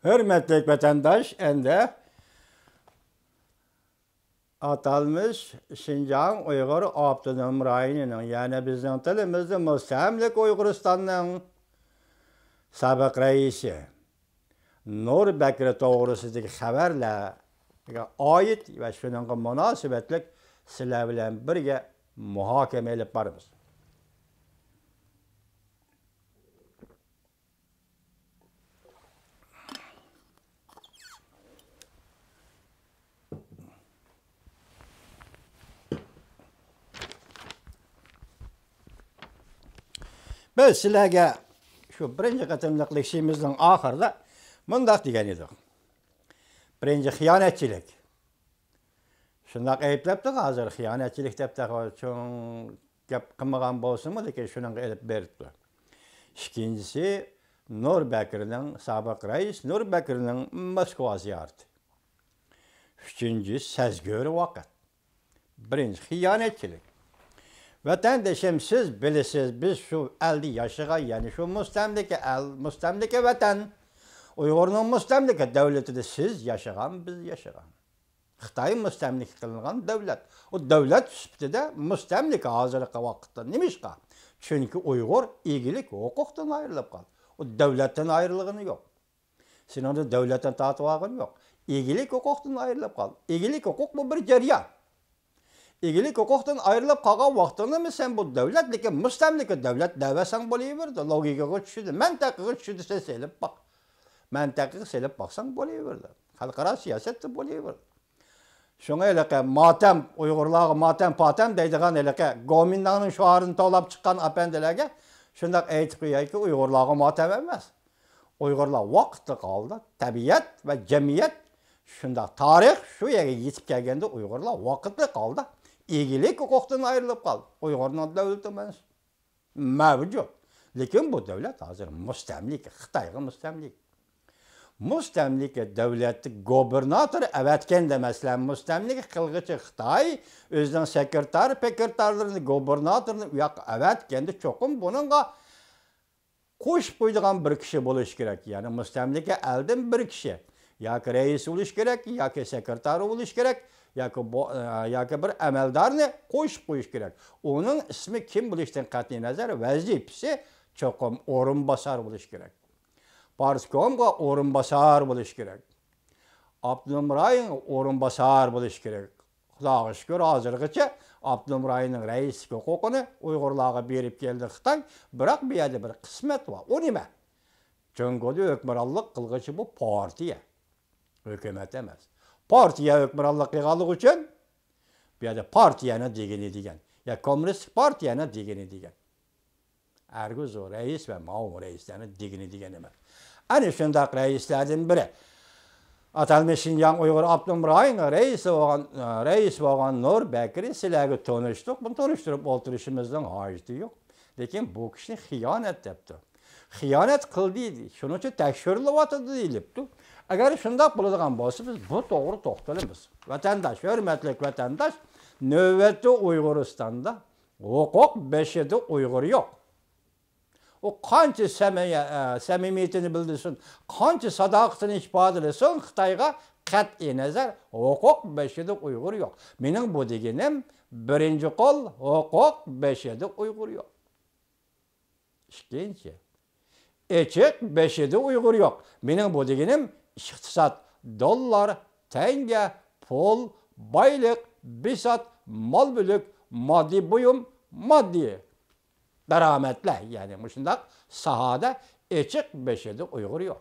Hürmetli vatandaş, endi atalmış Şinjan Uyghur Abdunum rayonunun, yani bizning tilimizde Mustamlik Uyg'uristonning sobiq raisi Nur Bakri to'g'risidagi xabarlarga oid va shunga munosabatlik sizlar bilan birga muhokama olib boramiz. Biz sizlarga shu birinchi qatimliq ishimizning oxirida mundaq degan edik. Birinchi xiyonatchilik. Shundoq ayblabdi, hozir xiyonatchilik deb cho'ng gap qilmagan bo'lsinmi, lekin shunga olib beribdi. Ikkinchisi Nur Bakrining sobiq rais Nur Bakrining Moskva ziyorati. Uchinchisi sazg'ori vaqt. Birinchi xiyonatchilik. Vatandaşım, siz bilesiz, biz şu 50 yaşıga, yani şu mustamlika vatan, Uyg'urning mustamlika davlatida siz yaşagan, biz yaşagan. Xitoy mustamlika qilingan davlat. O davlat sifatida mustamlika hozirgi vaqtda nimishqa? Chunki Uyg'ur egilik huquqdan ayrilib qoldi. O davlatdan ayrilgani yo'q. Sen onda davlatdan tortib olgani yo'q. Egilik huquqdan ayrilib qoldi. Egilik huquq bu bir jarayon. Egilik huquqdan ayrılıp qolgan vaqtında mı sen bu davlat, lekin mustamlika davlat davasan bo'laverdi. Logikaga tushdi. Mantaqaga tushdi, sen selib baq. Mantaqaga selib baqsang bo'laverdi. Xalqaro siyosatda bo'laverdi. Şuna elaka matem, Uyg'urlarga matem patem deydigan elaka Gomindanning shoirini to'lab chiqqan apandilarga shundoq aytib qo'yayki, Uyg'urlarga matem emas. Uyg'urlar vaqti qoldi. Tabiat va jamiyat shundoq tarix shu yerga yetib kelganda Uyg'urlar vaqti qoldi. Egilik huquqdan ayrılıp qaldı. Uyg'urning davlati mavjud. Lekin bu davlat hozir mustamlika, Xitoyga mustamlika. Mustamlika davlatning gubernatori avatganda, masalan, mustamlika qilg'ichi Xitoy o'zining sekretarlarini, gubernatorni u yoqqa avatganda cho'qim buningga qo'shib qo'ydigan bir kishi bo'lishi kerak. Ya'ni mustamlika eldan bir kishi yoki rais bo'lishi kerak, yoki sekretar bo'lishi kerak. yoki bir amaldorni qo'shib qo'yish kerak. Uning ismi kim bo'lishdan qat'iy nazar vazifasi cho'qim o'rinbosar bo'lishi kerak. Partkomga o'rinbosar bo'lishi kerak. Abdunum rayon o'rinbosar bo'lishi kerak. Xudoga shukr, hozirgacha Abdunum rayoning raislik huquqini Uyg'urlarga berib keldi Xitoy, biroq bu yerda bir qismat bor. O nima? Jongoda hukmronlik qilg'ichi bu partiya, hukumat emas. Partiya hukmronlik qilganligi uchun bu yerda partiyani degani degan, ya kommunistik partiyani degani degan. Arguz o rais va ma'mur raislarni degani degan emas. Ana shundoq raislardan biri atalmish Şinjan Uyg'ur Abdunum rayon rais bo'lgan Nur Bakri sizlarga tanishdik. Buni tanishtirib o'tirishimizning hojati yo'q. Lekin bu kishini xiyonat debdi. Xiyonat qildi, shuning uchun tekshirilyapti deyilibdi. Agar shundoq bo'ladigan bo'lsa, biz bu to'g'ri to'xtalamiz. Vatandosh, hurmatli vatandosh, navbatda Uyg'uristonda huquq beshida Uyg'ur yo'q. O qancha samimiyatini bildirsin, qancha sadoqatini ifodalasin, Xitoyga qat'iy nazar huquq beshida Uyg'ur yo'q. Mening bu deganim birinchi qo'l huquq beshida Uyg'ur yo'q. Ikkinchi echiq beshida Uyg'ur yo'q. Mening bu deganim iqtisod, dollar, tanga, pul, boylik, bisot, mol mulk, moddiy buyum, moddiy daromadlar, ya'ni shundoq sahada echiq beshida Uyg'ur yo'q.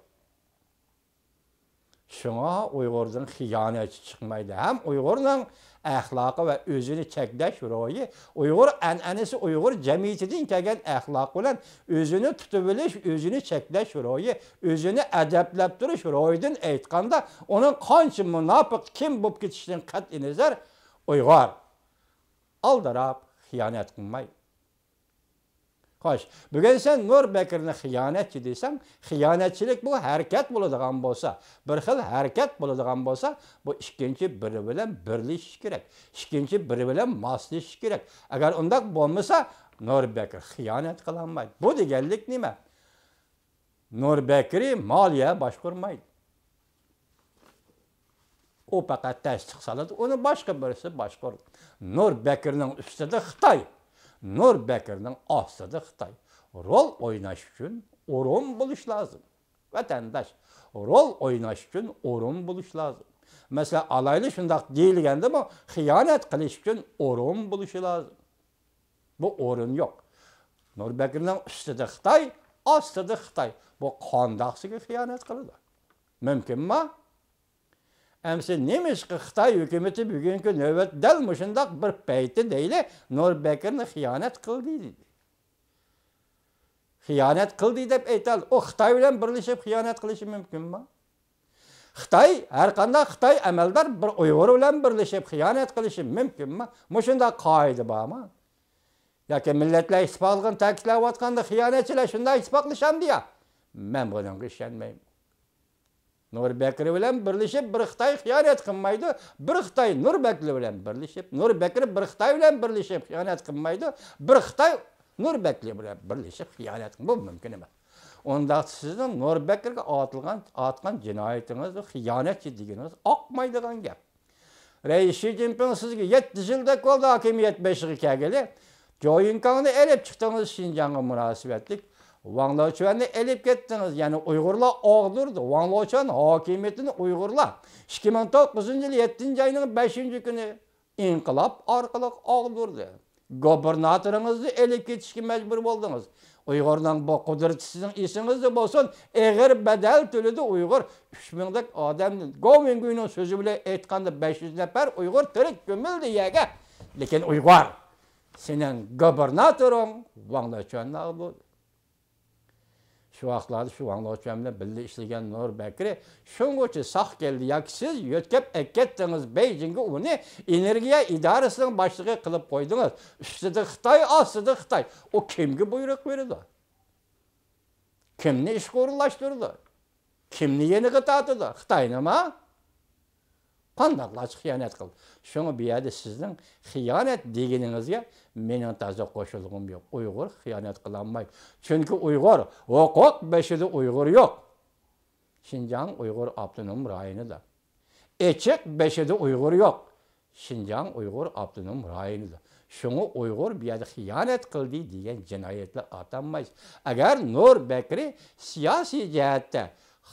Shunga Uyg'urdan xiyonatchi chiqmaydi. Ham Uyg'urning axloqi va o'zini cheklash ro'yi, Uyg'ur an'anasi, Uyg'ur jamiyatidan kelgan axloq bilan o'zini tutib olish, o'zini cheklash ro'yi, o'zini adablab turish ro'yidan aytganda, uning qancha munofiq kim bo'lib ketishidan qat'iy nazar Uyg'ur aldirab xiyonat qilmaydi. Xo'sh, bugun sen Nur Bakirni xiyonatchi desang, xiyonatchilik bu harakat bo'ladigan bo'lsa, bir xil harakat bo'ladigan bo'lsa, bu ikkinchi biri bilan birlashish kerak. Ikkinchi biri bilan moslashish kerak. Agar undaq bo'lmasa, Nur Bakir xiyonat qilolmaydi. Bu deganlik nima? Nur Bakri moliya boshqarmaydi. O faqat tasdiq saladi, onu başqa birisi boshqardi. Nur Bekirning ustida Xitoy, Nur Bekirning ostida Xitoy. Rol o'ynash uchun o'rin bo'lish lozim. Vatandaş, rol o'ynash uchun o'rin bo'lish lozim. Mesela alaylı shundoq deyilganda bu xiyonat qilish uchun o'rin bo'lishi lozim. Bu o'rin yo'q. Nur Bekirning ustida Xitoy, ostida Xitoy. Bu qandoqsiga xiyonat qiladi? Mümkünmi? Әмсе немешкі Қытай үкіметі бүгінгі нөвет дәл мұшындақ бір пәйті дейлі Nur Bekir'ni xiyonat qildi deydi. Xiyonat qildi deb aytadi. O Xitoy bilan birlashib xiyonat qilishi mumkinmi? Xitoy, har qanday Xitoy amaldor bir Uyg'ur bilan birlashib xiyonat qilishi mumkinmi? Mushunda qoida bormi? Yoki millatlar ittifoqligini ta'kidlayotganda xiyonatchilar shunday ittifoqlashamdi ya. Men bunga ishonmayman. Nur Bekir bilan birlashib bir Xitoy xiyonat qilmaydi, bir Xitoy Nur Bekir bilan birlashib, Nur Bekir bir Xitoy bilan birlashib xiyonat qilmaydi, bir Xitoy Nur Bekir bilan birlashib xiyonat qilmaydi. Bu mumkin emas. Onda sizning Nur Bekirga atgan jinoyatingiz xiyonatchi deganingiz oqmaydigan gap. Reis Xi Jinping sizga 7 yilda bo'ldi hokimiyat beshiga kelgili. Joyinkangni elib chiqdingiz Xinjiangga munosabatlik. Wang Laochuan'ı elip gittiniz. Yani Uygurlar ağdırdı. Wang Laochuan hakimiyetini Uygurlar 2009 yıl 7. ayının 5. günü inkılap arkalık ağdırdı. Gobernatörünüzü elip geçişki mecbur oldunuz. Uygur'dan bu kudreti sizin isinizde olsun. Eğer bedel türlüdü Uygur 3000'lik adamın Govin günün sözü bile etkandı 500 nefer Uygur tırık gömüldü yege. Lakin Uygur senin gobernatörün Wang Laochuan'ı ağdırdı. Şu vaqtlarda şu Wang Laochuan bilan birga ishlagan Nur Bekir shungacha saq keldi. Yoki siz yo'tkab ketdingiz Beijingga uni energiya idorasining boshlig'i qilib qo'ydingiz. Ustida Xitoy, ostida Xitoy. O kimga buyruq berdi? Kimni ishga o'rinlashtirdi? Kimni yeniga tortdi? Xitoy nima? Qandaqlar xiyonat qildi? Shuni bu yerda sizning xiyonat deganingizga mening toza qo'shilg'im yo'q. Uyg'ur xiyonat qilolmaydi. Chunki Uyg'ur huquq beshida Uyg'ur yo'q. Xinjiang Uyg'ur avtonom rayonida. Echiq beshida Uyg'ur yo'q. Xinjiang Uyg'ur avtonom rayonida. Shuni Uyg'ur bu yerda xiyonat qildi degan jinoyatlar atanmaydi. Agar Nur Bekir siyosiy jihatda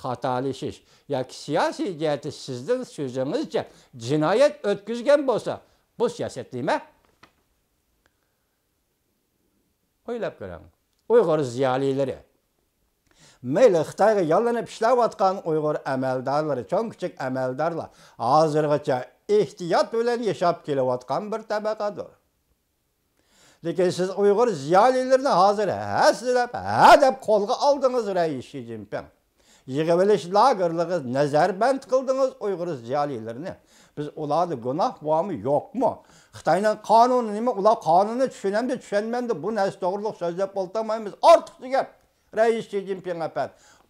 xatolashish yoki siyosiy jihati sizning so'zingizcha jinoyat o'tkazgan bo'lsa, bu siyosat nima? O'ylab ko'ring. Uyg'ur ziyolilari, mayli Xitoyga yollanib ishlayotgan Uyg'ur amaldorlari, cho'ng kichik amaldorlar hozirgacha ehtiyot bilan yashab kelayotgan bir tabaqadir. Lekin siz Uyg'ur ziyolilarini hozir haslab, deb qo'lga oldingiz Reis Xi Jinping. Yig'ilish lagerligi nazarband qildingiz Uyg'ur ziyolilarini. Biz ularni gunoh bormi, yo'qmi? Xitoyning qonuni nima? Ular qonunni tushunamdi, tushunmamdi. Bu narsa to'g'riliq so'zlab bo'lmaymiz. Ortiqcha gap. Reis Xi Jinping apar.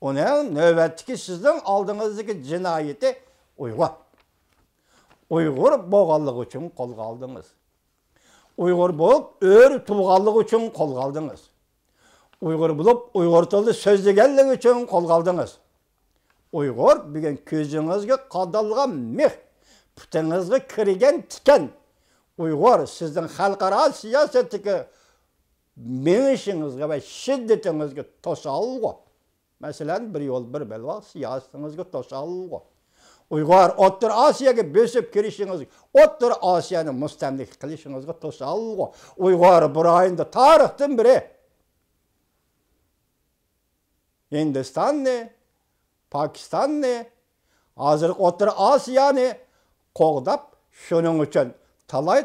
Uning navbatdagi sizning oldingizdagi jinoyati Uyg'ur. Uyg'ur bo'lganligi uchun qo'lga oldingiz. Uyg'ur bo'lib, tuyg'anligi uchun qo'lga oldingiz. Uyg'ur bo'lib, Uyg'ur tilida so'zlaganligi uchun qo'lga oldingiz. Uyg'ur bugun ko'zingizga qadalgan mix, putingizga kirgan tikan. Uyg'ur sizning xalqaro siyosatdagi menishingizga va shiddatingizga to'salg'i. Masalan, bir yo'l bir belva siyosatingizga to'salg'i. Uyg'ur O'rta Osiyoga bosib kirishingizga, O'rta Osiyoni mustamlik qilishingizga to'salg'i. Uyg'ur bir oyinda tarixdan biri Hindistanni, Pakistanni, hozir O'rta Osiyoni qo'g'dab, shuning uchun talay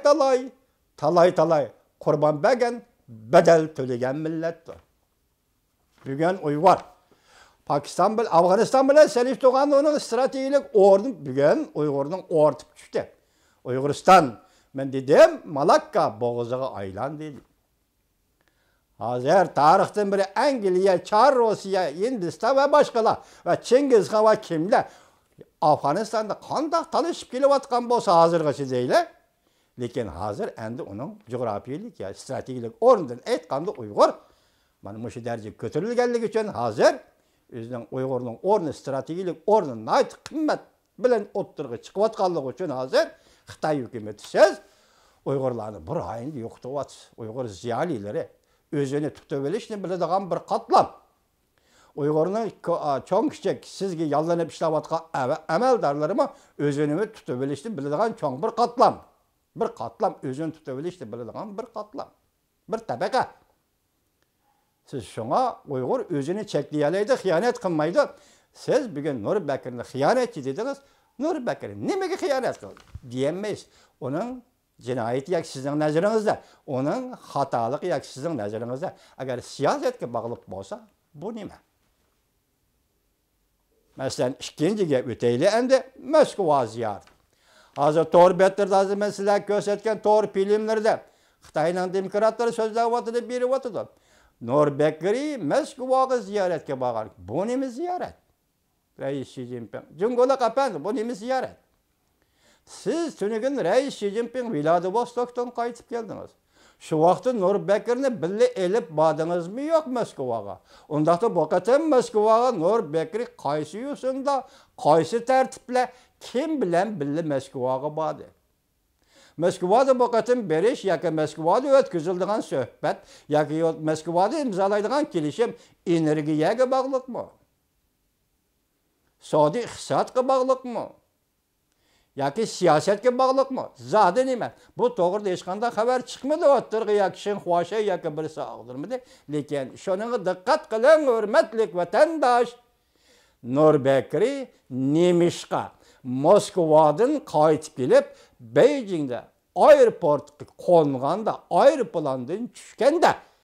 qurbon bergan, bedel to'lagan millatdir. Bugun Uyg'ur Pakiston bilan Afg'oniston bilan selishtirganda uning strategik o'rni bugun Uyg'urning ortib tushdi. Uyg'uriston, men dedim, Malakka bo'g'ziga aylandi. Hozir tarixdan beri Angliya, Char Rossiya, Hindiston va boshqalar va Chingizxon va kimlar Afg'onistonda qanday talashib kelayotgan bo'lsa hozirgacha deylar. Lekin hozir endi uning jug'rafiyalik ya strategik o'rnidan aytganda Uyg'ur mana shu darajaga ko'tarilganligi uchun hozir o'zining Uyg'urning o'rni strategik o'rni nihoyat qimmat bilen o'ttirg'i chiqib atganligi uchun hozir Xitoy hukumatı siz Uyg'urlarni bir ayında yo'qotyapsiz. Uyg'ur ziyolilari o'zini tutib olishni biladigan bir qatlam. Uyg'urning cho'ng kichik sizga yollanib ishlayotgan amaldorlarimi o'zini tutib olishni biladigan cho'ng bir qatlam. Bir qatlam o'zini tutib olishni biladigan bir qatlam. Bir tabaqa. Siz şuna Uyg'ur o'zini cheklayalaydi, xiyonat qilmaydi. Siz bugun Nurbekirni xiyonatchi dedingiz. Nurbekir nimaga xiyonat qildi? Deyemeyiz. Onun cinayeti yak sizin nazarinizda, onun hatalık yak sizin nazarinizda. Agar siyasetga bog'liq bo'lsa, bu nima? Mesela ikinci gap öteyli endi Moskva ziyaret. Hazır Tor betlerdə hazır mən sizə göstərkən Tor filmlərdə Xitayla demokratları sözləşib biri Nurbekiri Moskvaga ziyaretke bağır. Bu nemi ziyaret? Reis Xi Jinping. Cungola kapandı. Bu nemi ziyaret? Siz tünügün Reis Xi Jinping Vladivostok'tan qaytıb geldiniz. Şu vaxtı Nurbekirni bille elip badınız mı yok Moskvaga? Ondaqda bu qatım Moskvaga Nurbekiri qaysı yusunda, qaysı tertiple kim bilen bille Moskvaga badı? Moskvada bu qatım beriş, yaki Moskvada ötküzüldüğün söhbet, yaki Moskvada imzalaydığın kilişim energiyaga bağlıq mı? Saudi iqtisodga bağlıq mı? Yaki siyasetga bağlıq mı? Zadı nime? Bu toğırda hech qanday xabar chiqmadi o'ttirg'i yaki shin xo'sha yaki birisi og'dirmidi. Lekin shuningga diqqat qiling, hurmatli vatandosh. Nurbekiri nemishqa Moskvadan qaytib kelib, Beijingda aeroportga qo'nganda, aeroplandan tushganda